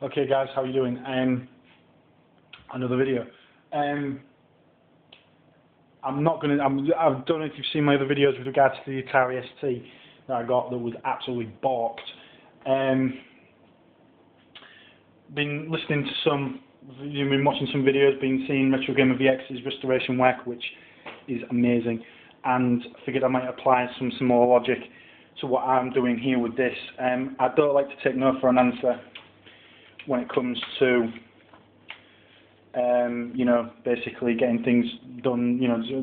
Okay guys, how are you doing? Another video. I don't know if you've seen my other videos with regards to the Atari ST that I got that was absolutely balked. Been listening to been watching some videos, been seeing RetroGamerVX's restoration work, which is amazing, and figured I might apply some more logic to what I'm doing here with this. I don't like to take no for an answer when it comes to basically getting things done,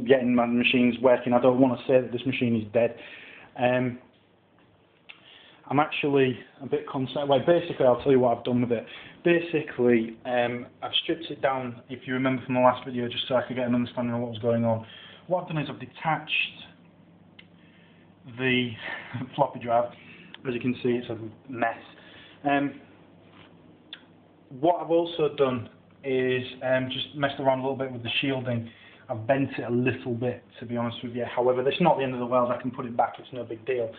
getting my machines working. I don't want to say that this machine is dead. I'm actually a bit concerned. Well, basically, I'll tell you what I've done with it. Basically, I've stripped it down, if you remember from the last video, just so I could get an understanding of what was going on. What I've done is I've detached the floppy drive. As you can see, it's a mess. What I've also done is just messed around a little bit with the shielding. I've bent it a little bit, to be honest with you. However, that's not the end of the world. I can put it back. It's no big deal.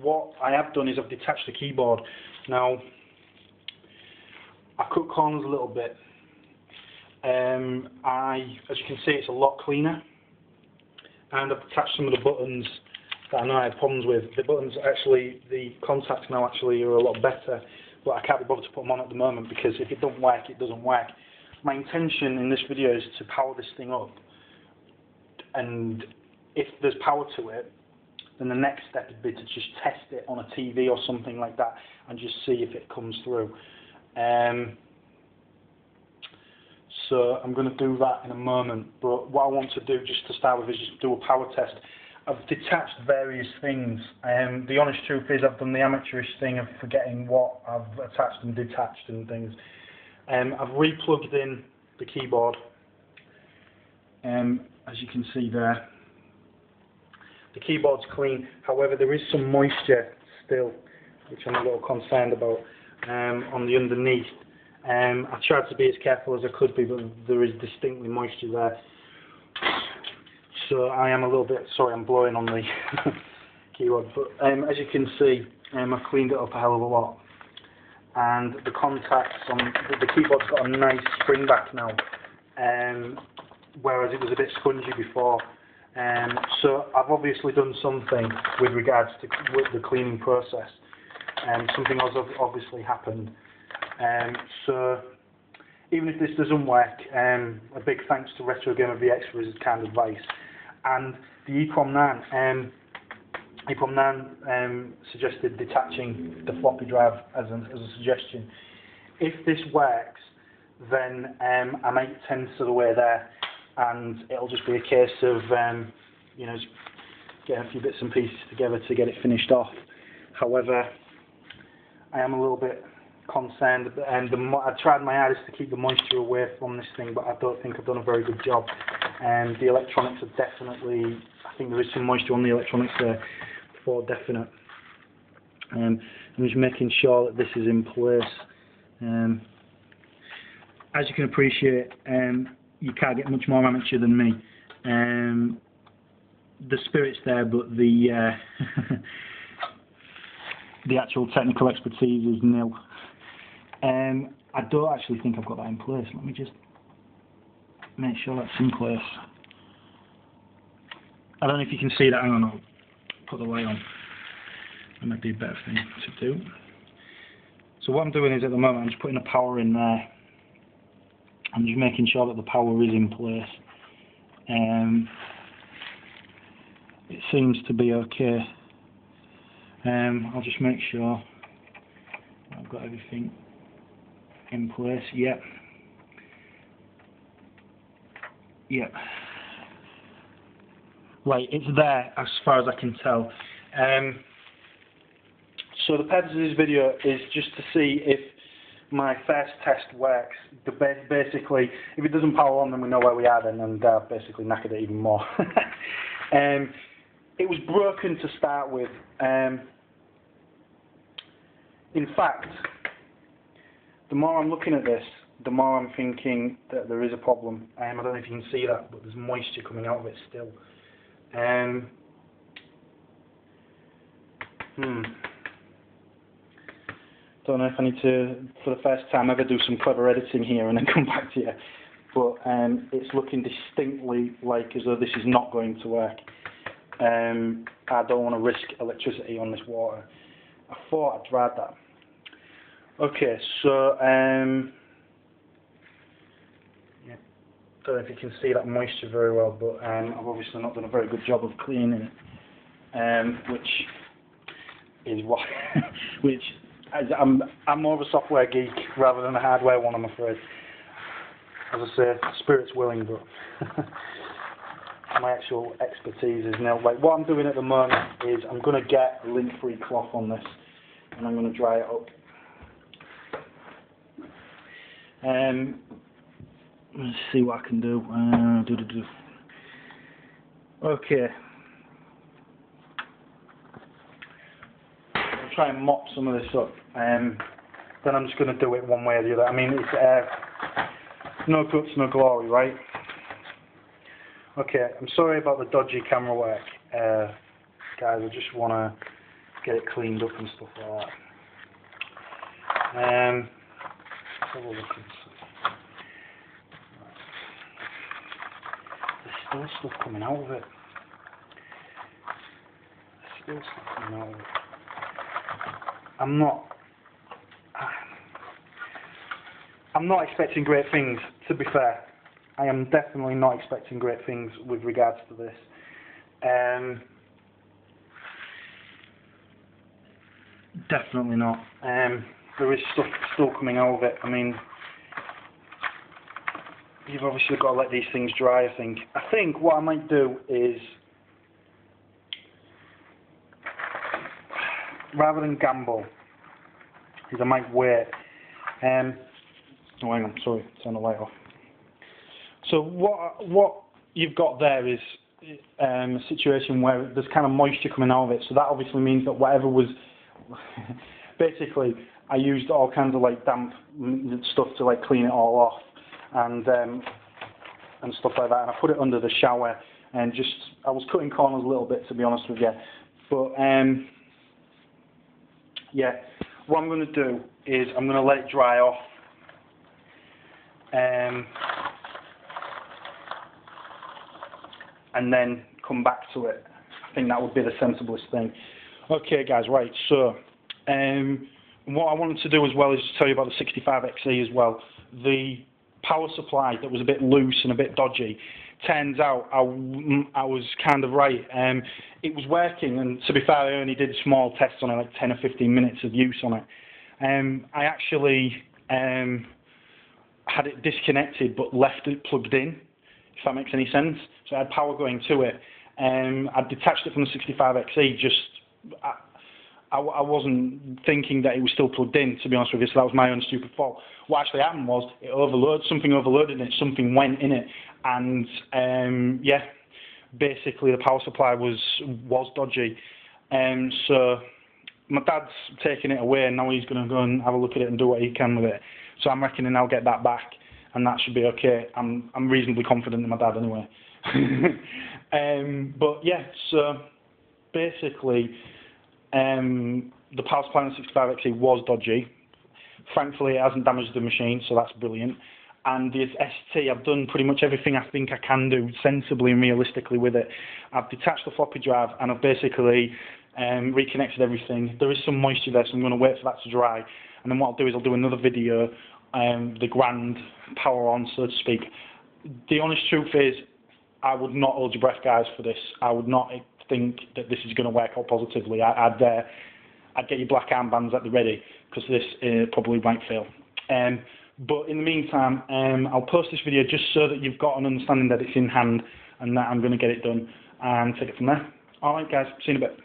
What I have done is I've detached the keyboard. Now, I cut corners a little bit. As you can see, it's a lot cleaner. And I've attached some of the buttons that I know I had problems with. The buttons actually, the contacts now actually are a lot better. But I can't be bothered to put them on at the moment because if it doesn't work, it doesn't work. My intention in this video is to power this thing up, and if there's power to it, then the next step would be to just test it on a TV or something like that and just see if it comes through. So I'm going to do that in a moment, but what I want to do just to start with is just do a power test. I've detached various things. The honest truth is I've done the amateurish thing of forgetting what I've attached and detached and things. I've re-plugged in the keyboard, as you can see there. The keyboard's clean, however there is some moisture still, which I'm a little concerned about, on the underneath. I tried to be as careful as I could be, but there is distinctly moisture there. So I am a little bit sorry I'm blowing on the keyboard, but as you can see, I've cleaned it up a hell of a lot, and the contacts on the keyboard's got a nice spring back now, whereas it was a bit spongy before. So I've obviously done something with regards to the cleaning process, something else obviously happened. So even if this doesn't work, a big thanks to RetroGamerVX for his kind advice. And the EEPROM 9 suggested detaching the floppy drive as a suggestion. If this works, then I might tend to the way there, and it'll just be a case of getting a few bits and pieces together to get it finished off. However, I am a little bit concerned, and I tried my hardest to keep the moisture away from this thing, but I don't think I've done a very good job. And the electronics are definitely, I think there is some moisture on the electronics there for definite. I'm just making sure that this is in place. As you can appreciate, you can't get much more amateur than me. The spirit's there, but the the actual technical expertise is nil. I don't actually think I've got that in place. Let me just make sure that's in place. I don't know if you can see that. Hang on, I'll put the light on. That might be a better thing to do. So what I'm doing is at the moment I'm just putting the power in there. I'm just making sure that the power is in place. It seems to be okay. I'll just make sure I've got everything in place. Yep. Yep. Right, it's there as far as I can tell. So the purpose of this video is just to see if my first test works. Basically, if it doesn't power on, then we know where we are then, and basically knackered it even more. It was broken to start with. In fact, the more I'm looking at this, the more I'm thinking that there is a problem. I don't know if you can see that, but there's moisture coming out of it still. don't know if I need to, for the first time ever, do some clever editing here and then come back to you. But it's looking distinctly like as though this is not going to work. I don't want to risk electricity on this water. I thought I'd tried that. Okay, so yeah, don't know if you can see that moisture very well, but I've obviously not done a very good job of cleaning it, which is why, I'm more of a software geek rather than a hardware one, I'm afraid. As I say, spirit's willing, but my actual expertise is now. Like, what I'm doing at the moment is I'm going to get a lint-free cloth on this, and I'm going to dry it up. Let's see what I can do. Okay. I'll try and mop some of this up. Then I'm just going to do it one way or the other. I mean, it's no guts, no glory, right? Okay, I'm sorry about the dodgy camera work, guys. I just want to get it cleaned up and stuff like that. Let's have a look and see. There's still stuff coming out of it. I'm not expecting great things, to be fair. I am definitely not expecting great things with regards to this. Definitely not. There is stuff still coming out of it. I mean, you've obviously got to let these things dry, I think. I think what I might do is, rather than gamble, is I might wait. Oh, hang on, sorry, turn the light off. So what you've got there is a situation where there's kind of moisture coming out of it. So that obviously means that whatever was, basically, I used all kinds of like damp stuff to like clean it all off, and stuff like that. And I put it under the shower, and just I was cutting corners a little bit, to be honest with you. But yeah, what I'm going to do is I'm going to let it dry off. And then come back to it. I think that would be the sensiblest thing. Okay, guys, right, so what I wanted to do as well is to tell you about the 65XE as well. The power supply that was a bit loose and a bit dodgy, turns out I was kind of right. It was working, and to be fair, I only did small tests on it, like 10 or 15 minutes of use on it. I actually had it disconnected but left it plugged in, if that makes any sense. So I had power going to it. I detached it from the 65XE, just I wasn't thinking that it was still plugged in, to be honest with you, so that was my own stupid fault. What actually happened was something overloaded in it, something went in it, and yeah, basically the power supply was dodgy. So my dad's taking it away, and now he's going to go and have a look at it and do what he can with it. So I'm reckoning I'll get that back, and that should be okay. I'm reasonably confident in my dad anyway. But yeah, so basically the power supply on the 65XE was dodgy. Thankfully it hasn't damaged the machine, so that's brilliant. And the ST, I've done pretty much everything I think I can do sensibly and realistically with it. I've detached the floppy drive, and I've basically reconnected everything. There is some moisture there, so I'm going to wait for that to dry. And then what I'll do is I'll do another video, the grand power on, so to speak. The honest truth is, I would not hold your breath, guys, for this. I would not think that this is going to work out positively. I'd get your black armbands at the ready, because this probably might fail. But in the meantime, I'll post this video just so that you've got an understanding that it's in hand and that I'm going to get it done and take it from there. Alright, guys, see you in a bit.